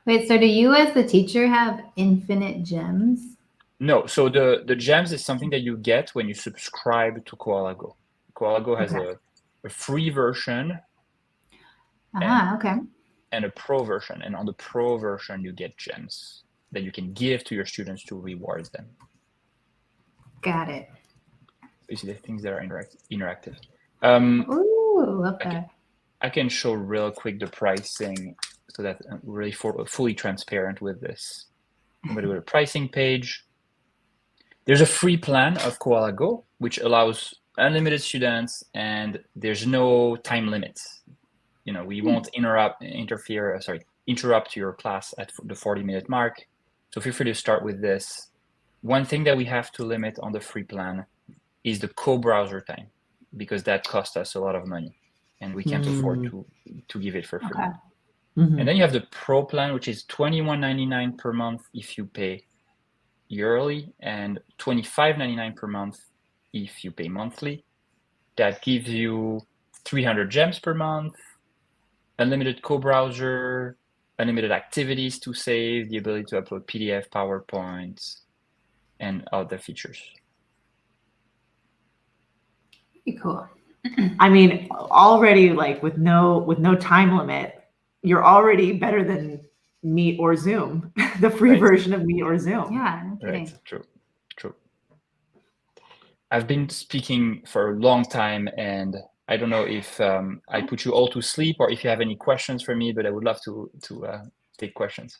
B: Wait, so do you as the teacher have infinite gems?
C: No, so the gems is something that you get when you subscribe to Koala Go. Koala Go has a free version and a pro version. And on the pro version, you get gems that you can give to your students to reward them.
B: Got it.
C: You see the things that are interactive.
B: Ooh, love that.
C: I can show real quick the pricing so that I'm really fully transparent with this. I'm going to go to the pricing page. There's a free plan of Koala Go, which allows unlimited students, and there's no time limit. We won't interrupt your class at the 40-minute mark. So feel free to start with this. One thing that we have to limit on the free plan is the co-browser time, because that costs us a lot of money, and we can't afford to give it for free.
B: Okay.
C: And then you have the Pro plan, which is $21.99 per month if you pay yearly, and $25.99 per month if you pay monthly. That gives you 300 gems per month, unlimited co-browser, unlimited activities to save, the ability to upload PDF, PowerPoints, and other features.
B: Pretty cool.
A: I mean, already like with no time limit, you're already better than Meet or Zoom, the free version of Meet or Zoom.
B: Yeah, no kidding.
C: Right, true. I've been speaking for a long time, and I don't know if I put you all to sleep or if you have any questions for me, but I would love to take questions.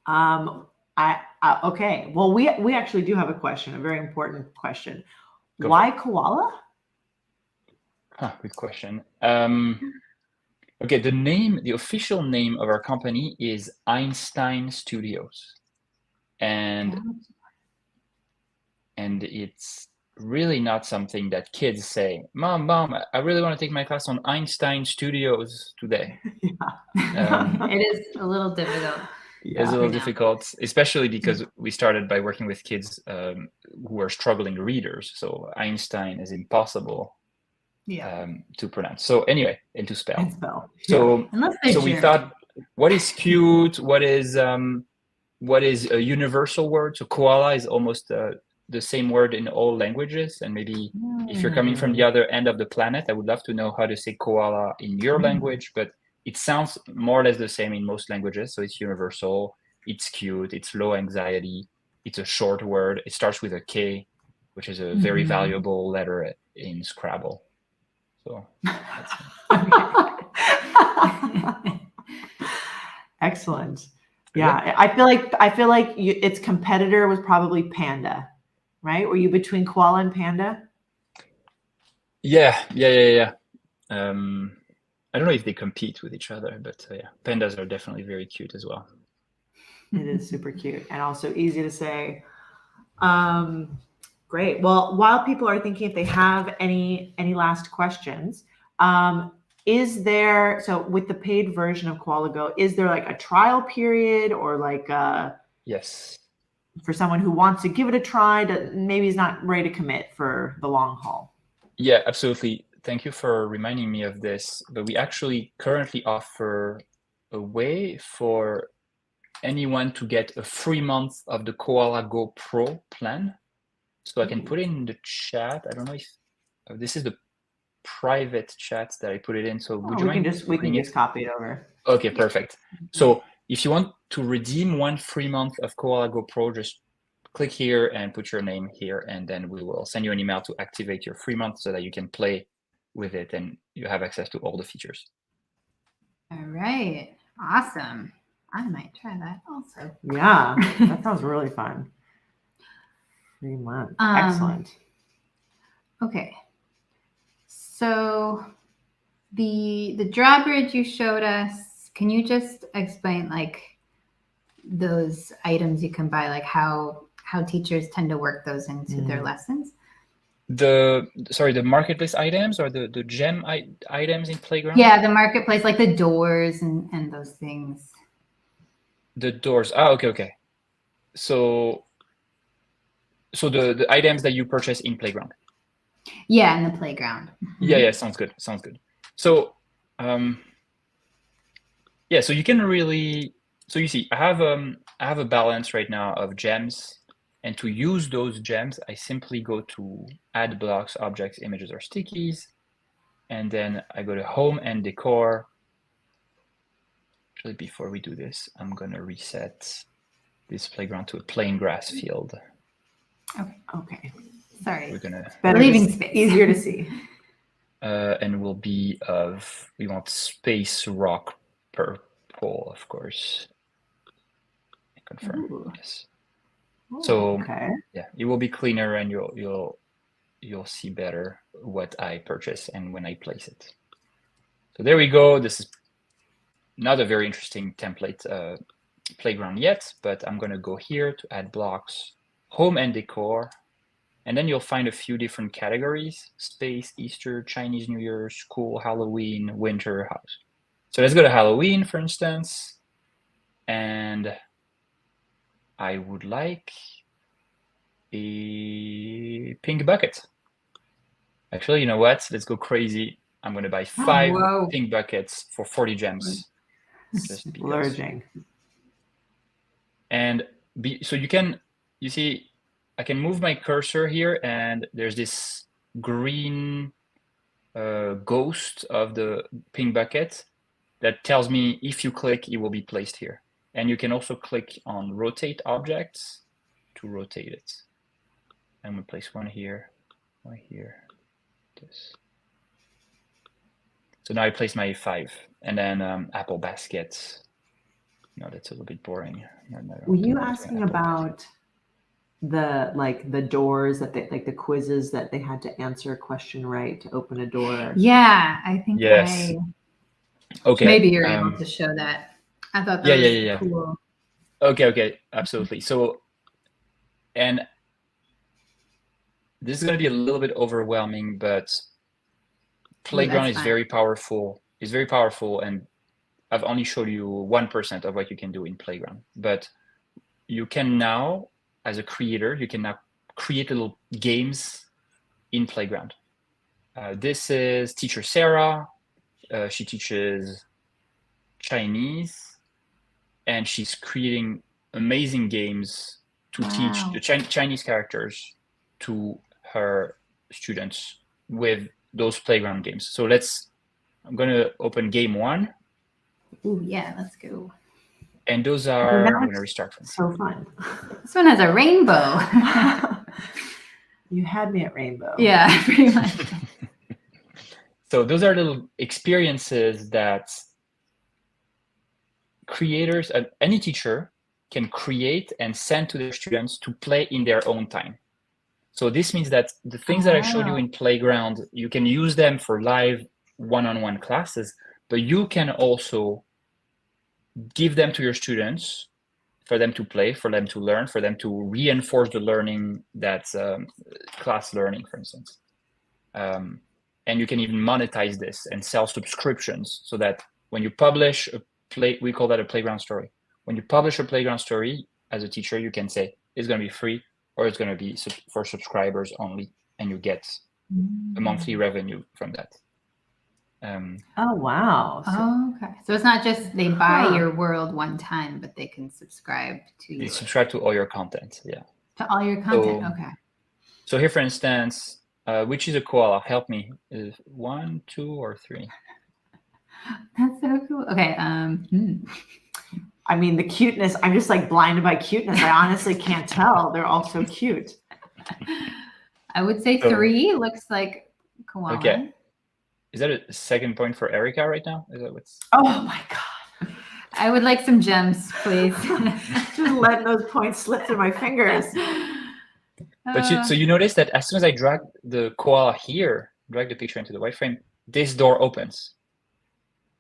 A: Okay. Well, we actually do have a question, a very important question. Why koala?
C: Good question. Okay, the official name of our company is Einstein Studios, and it's really not something that kids say, Mom, I really want to take my class on Einstein Studios today.
B: It is a little difficult.
C: It's a little difficult, especially because we started by working with kids who are struggling readers. So Einstein is impossible to pronounce. So anyway, and to spell. So we thought, what is cute? What is a universal word? So koala is almost the same word in all languages. And maybe if you're coming from the other end of the planet, I would love to know how to say koala in your language, but it sounds more or less the same in most languages. So it's universal, it's cute, it's low anxiety, it's a short word. It starts with a K, which is a very valuable letter in Scrabble. So that's
A: Excellent. Yeah, I feel like its competitor was probably Panda, right? Were you between koala and panda?
C: Yeah. I don't know if they compete with each other, but yeah, pandas are definitely very cute as well.
A: It is super cute and also easy to say. Great. Well, while people are thinking if they have any last questions, is there, so with the paid version of Koala Go, is there like a trial period or like
C: yes,
A: for someone who wants to give it a try, maybe is not ready to commit for the long haul?
C: Yeah, absolutely. Thank you for reminding me of this. But we actually currently offer a way for anyone to get a free month of the Koala Go Pro plan. So I can put it in the chat. I don't know if this is the private chat that I put it in. So would you mind?
A: We can just copy it over.
C: Okay, perfect. So if you want to redeem one free month of Koala Go Pro, just click here and put your name here, and then we will send you an email to activate your free month so that you can play with it and you have access to all the features.
B: All right. Awesome. I might try that also.
A: Yeah, that sounds really fun. 3 months. Excellent.
B: Okay. So the drawbridge you showed us, can you just explain like those items you can buy, like how teachers tend to work those into their lessons?
C: The marketplace items or the gem items in Playground?
B: Yeah, the marketplace, like the doors and those things.
C: The doors. Okay. So the items that you purchase in Playground.
B: Yeah, in the playground.
C: Yeah, sounds good. So yeah, so you can really, so you see, I have a balance right now of gems, and to use those gems, I simply go to add blocks, objects, images, or stickies, and then I go to home and decor. Actually, before we do this, I'm gonna reset this playground to a plain grass field.
B: Okay. Sorry.
C: We're gonna
B: leaving space.
A: Easier to see.
C: And will be we want space rock purple, of course. Confirm.
B: Ooh.
C: Yes.
A: Ooh,
C: So
A: okay.
C: yeah, it will be cleaner, and you'll you'll see better what I purchase and when I place it. So there we go. This is not a very interesting template playground yet, but I'm going to go here to add blocks, home and decor. And then you'll find a few different categories: space, Easter, Chinese New Year, school, Halloween, winter, house. So let's go to Halloween, for instance. And I would like a pink bucket. Actually, you know what? Let's go crazy. I'm going to buy 5 pink buckets for 40 gems. Just because.
A: Splurging.
C: And so you see, I can move my cursor here, and there's this green ghost of the pink bucket that tells me if you click, it will be placed here. And you can also click on rotate objects to rotate it. I'm going to place one here, this. So now I place my 5, and then apple baskets. No, that's a little bit boring.
A: Were you asking about the doors that they, like the quizzes that they had to answer a question right to open a door?
B: Yeah, I think
C: yes. Okay.
B: Maybe you're able to show that. I thought that was cool.
C: Okay, absolutely. So, and this is going to be a little bit overwhelming, but Playground is very powerful. It's very powerful, and I've only showed you 1% of what you can do in Playground. But you can now, as a creator, you can now create little games in Playground. This is teacher Sarah. She teaches Chinese, and she's creating amazing games to teach the Chinese characters to her students with those Playground games. So I'm going to open game 1.
B: Ooh, yeah, let's go.
C: And those are, I'm going to restart from.
A: So fun.
B: This one has a rainbow.
A: You had me at rainbow.
B: Yeah, pretty much.
C: So those are little experiences that creators, any teacher can create and send to their students to play in their own time. So this means that the things that I showed you in Playground, you can use them for live one-on-one classes, but you can also give them to your students for them to play, for them to learn, for them to reinforce the learning that's class learning, for instance. And you can even monetize this and sell subscriptions so that when you publish we call that a Playground story. When you publish a Playground story as a teacher, you can say it's going to be free or it's going to be for subscribers only, and you get a monthly revenue from that.
A: Oh, wow.
B: Okay. So it's not just they buy your world one time, but they can subscribe to you.
C: They subscribe to all your content, yeah.
B: To all your content, okay.
C: So here, for instance, which is a koala? Help me. Is 1, 2, or 3?
B: That's so cool. Okay.
A: I mean, the cuteness, I'm just like blinded by cuteness. I honestly can't tell. They're all so cute.
B: I would say 3 looks like koala.
C: Okay. Is that a second point for Erica right now? Is that what's?
A: Oh my God.
B: I would like some gems, please.
A: Just letting those points slip through my fingers.
C: But so you notice that as soon as I drag the koala here, drag the picture into the white frame, this door opens.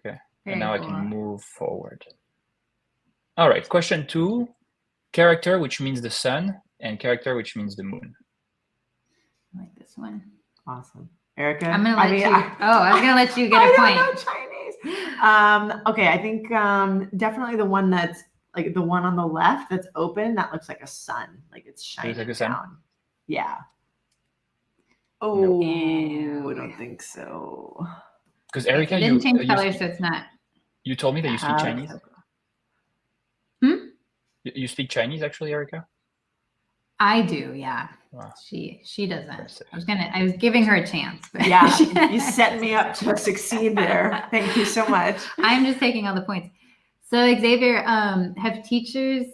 C: Okay. And now I can move forward. All right. Question 2, character, which means the sun, and character, which means the moon.
B: I like this one.
A: Awesome. Erica?
B: I'm going to let you. I was going to let you get a point.
A: I don't know Chinese. Okay. I think definitely the one that's like the one on the left that's open, that looks like a sun. Like it's shining down. Sun? Yeah. Oh, I don't think so.
C: Because Erica,
B: it didn't change color, so it's not.
C: You told me that you speak Chinese. You speak Chinese, actually, Erica?
B: I do, yeah.
C: Wow.
B: She doesn't. I was giving her a chance. But
A: yeah, you set me up to succeed there. Thank you so much.
B: I'm just taking all the points. So Xavier, have teachers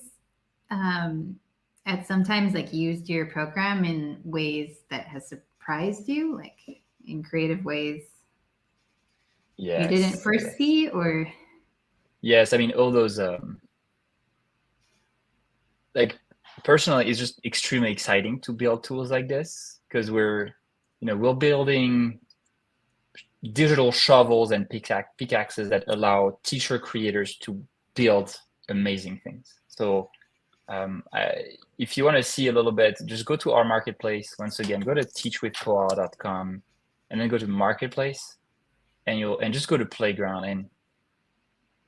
B: at sometimes like used your program in ways that has surprised you, like in creative ways you didn't foresee, or?
C: Yes, I mean all those like personally, it's just extremely exciting to build tools like this because we're we're building digital shovels and pickaxes that allow teacher creators to build amazing things. So if you want to see a little bit, just go to our marketplace. Once again, go to teachwithkoala.com and then go to marketplace, and just go to playground and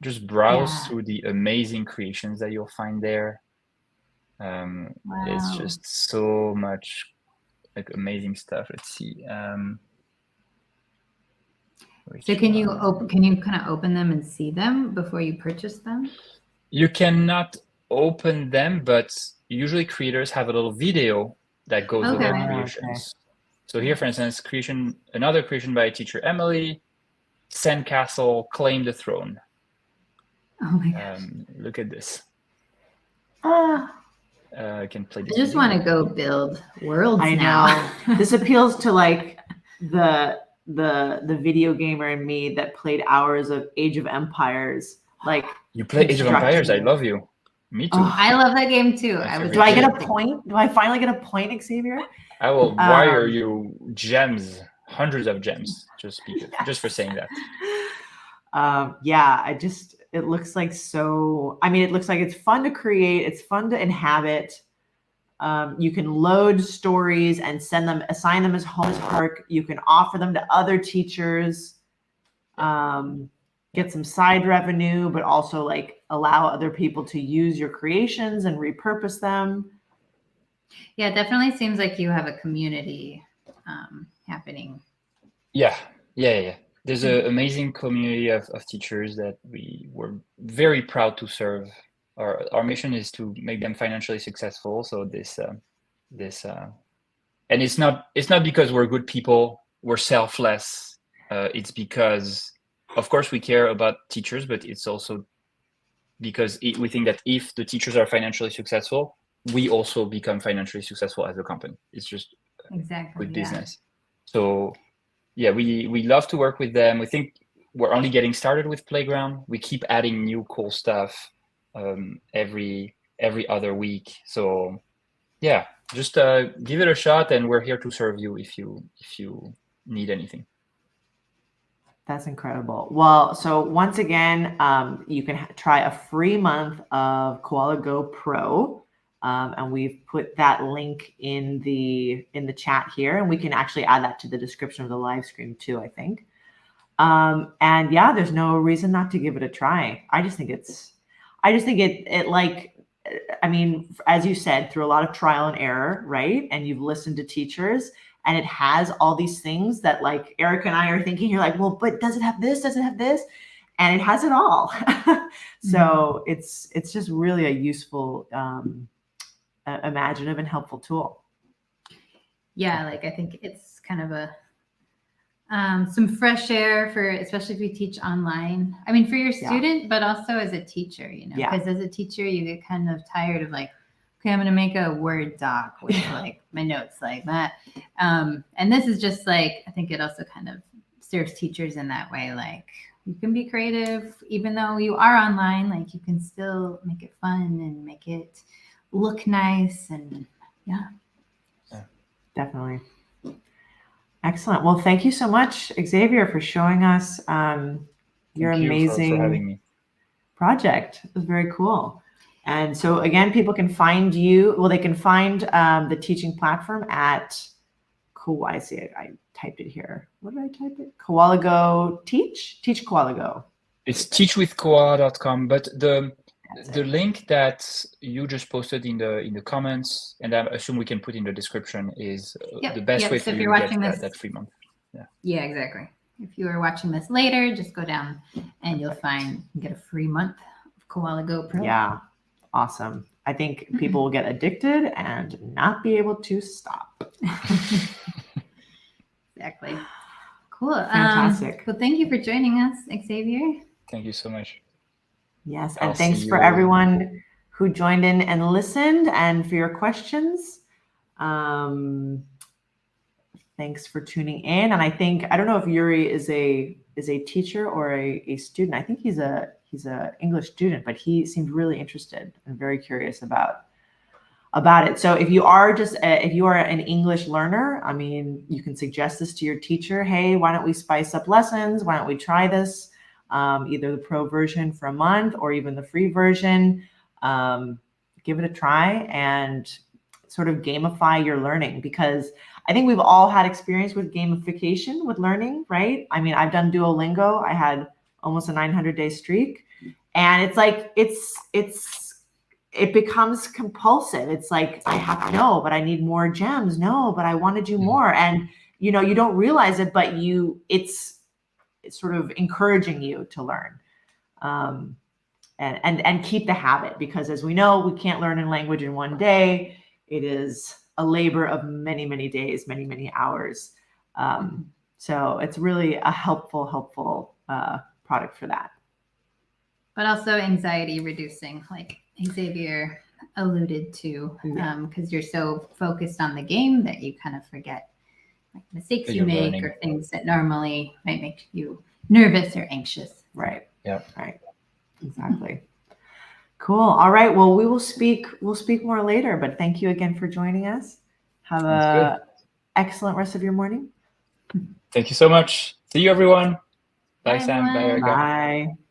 C: just browse through the amazing creations that you'll find there. It's just so much like amazing stuff. Let's see.
B: So can you kind of open them and see them before you purchase them?
C: You cannot open them, but usually creators have a little video that goes with their creations. So here, for instance, another creation by teacher Emily, Sandcastle, Claim the Throne.
B: Oh my gosh.
C: Look at this. I can play this.
B: I just want to go build worlds
A: now. This appeals to like the video gamer in me that played hours of Age of Empires. Like,
C: you play Age of Empires? I love you. Me too.
B: Oh, I love that game too.
A: Do I get a point? Do I finally get a point, Xavier?
C: I will wire you gems, hundreds of gems, just for saying that.
A: It looks like it looks like it's fun to create. It's fun to inhabit. You can load stories and assign them as homework. You can offer them to other teachers, get some side revenue, but also like allow other people to use your creations and repurpose them.
B: Yeah, it definitely seems like you have a community happening.
C: Yeah. There's an amazing community of teachers that we were very proud to serve. Our mission is to make them financially successful. So and it's not because we're good people, we're selfless. It's because, of course, we care about teachers, but it's also because we think that if the teachers are financially successful, we also become financially successful as a company. It's just good business. So yeah, we love to work with them. We think we're only getting started with Playground. We keep adding new cool stuff every other week. So yeah, just give it a shot, and we're here to serve you if you need anything.
A: That's incredible. Well, so once again, you can try a free month of Koala Go Pro. And we've put that link in the chat here, and we can actually add that to the description of the live stream too, I think. And yeah, there's no reason not to give it a try. I just think it like, I mean, as you said, through a lot of trial and error, right? And you've listened to teachers, and it has all these things that like Erica and I are thinking, you're like, well, but does it have this? Does it have this? And it has it all. So it's just really a useful, imaginative and helpful tool.
B: Yeah, like I think it's kind of a some fresh air for, especially if you teach online. I mean, for your student, but also as a teacher, because as a teacher, you get kind of tired of like, okay, I'm going to make a Word doc with like my notes like that. And this is just like, I think it also kind of serves teachers in that way. Like you can be creative, even though you are online, like you can still make it fun and make it look nice. And yeah.
A: Definitely. Excellent. Well, thank you so much, Xavier, for showing us your amazing
C: for having me.
A: Project. It was very cool. And so again, people can find you. Well, they can find the teaching platform at I see it. I typed it here. What did I type it? Koala Go Teach Koala Go.
C: It's teachwithkoala.com, but the link that you just posted in the comments, and I assume we can put in the description, is the best way for you to get that free month.
B: Yeah, exactly. If you are watching this later, just go down and you'll get a free month of Koala Go Pro.
A: Yeah, awesome. I think people will get addicted and not be able to stop.
B: Exactly. Cool.
A: Fantastic.
B: Well, thank you for joining us, Xavier.
C: Thank you so much.
A: Yes, and thanks for everyone who joined in and listened, and for your questions. Thanks for tuning in. And I don't know if Yuri is a teacher or a student. I think he's a English student, but he seemed really interested and very curious about about it. So if you are an English learner, I mean, you can suggest this to your teacher. Hey, why don't we spice up lessons? Why don't we try this? Either the pro version for a month or even the free version. Give it a try and sort of gamify your learning, because I think we've all had experience with gamification with learning, right? I mean, I've done Duolingo. I had almost a 900-day streak, and it's like, it becomes compulsive. It's like, I have to know, but I need more gems. No, but I want to do more. And, you know, you don't realize it, but it's sort of encouraging you to learn, and keep the habit, because as we know, we can't learn a language in one day. It is a labor of many, many days, many, many hours. So it's really a helpful product for that.
B: But also anxiety reducing, like Xavier alluded to, because you're so focused on the game that you kind of forget like mistakes you make learning, or things that normally might make you nervous or anxious.
A: Right.
C: Yeah.
A: Right. Exactly. Cool. All right. Well, we'll speak more later, but thank you again for joining us. Have an excellent rest of your morning.
C: Thank you so much. See you, everyone. Bye, Sam.
B: Everyone.
C: Bye, Erica.
A: Bye.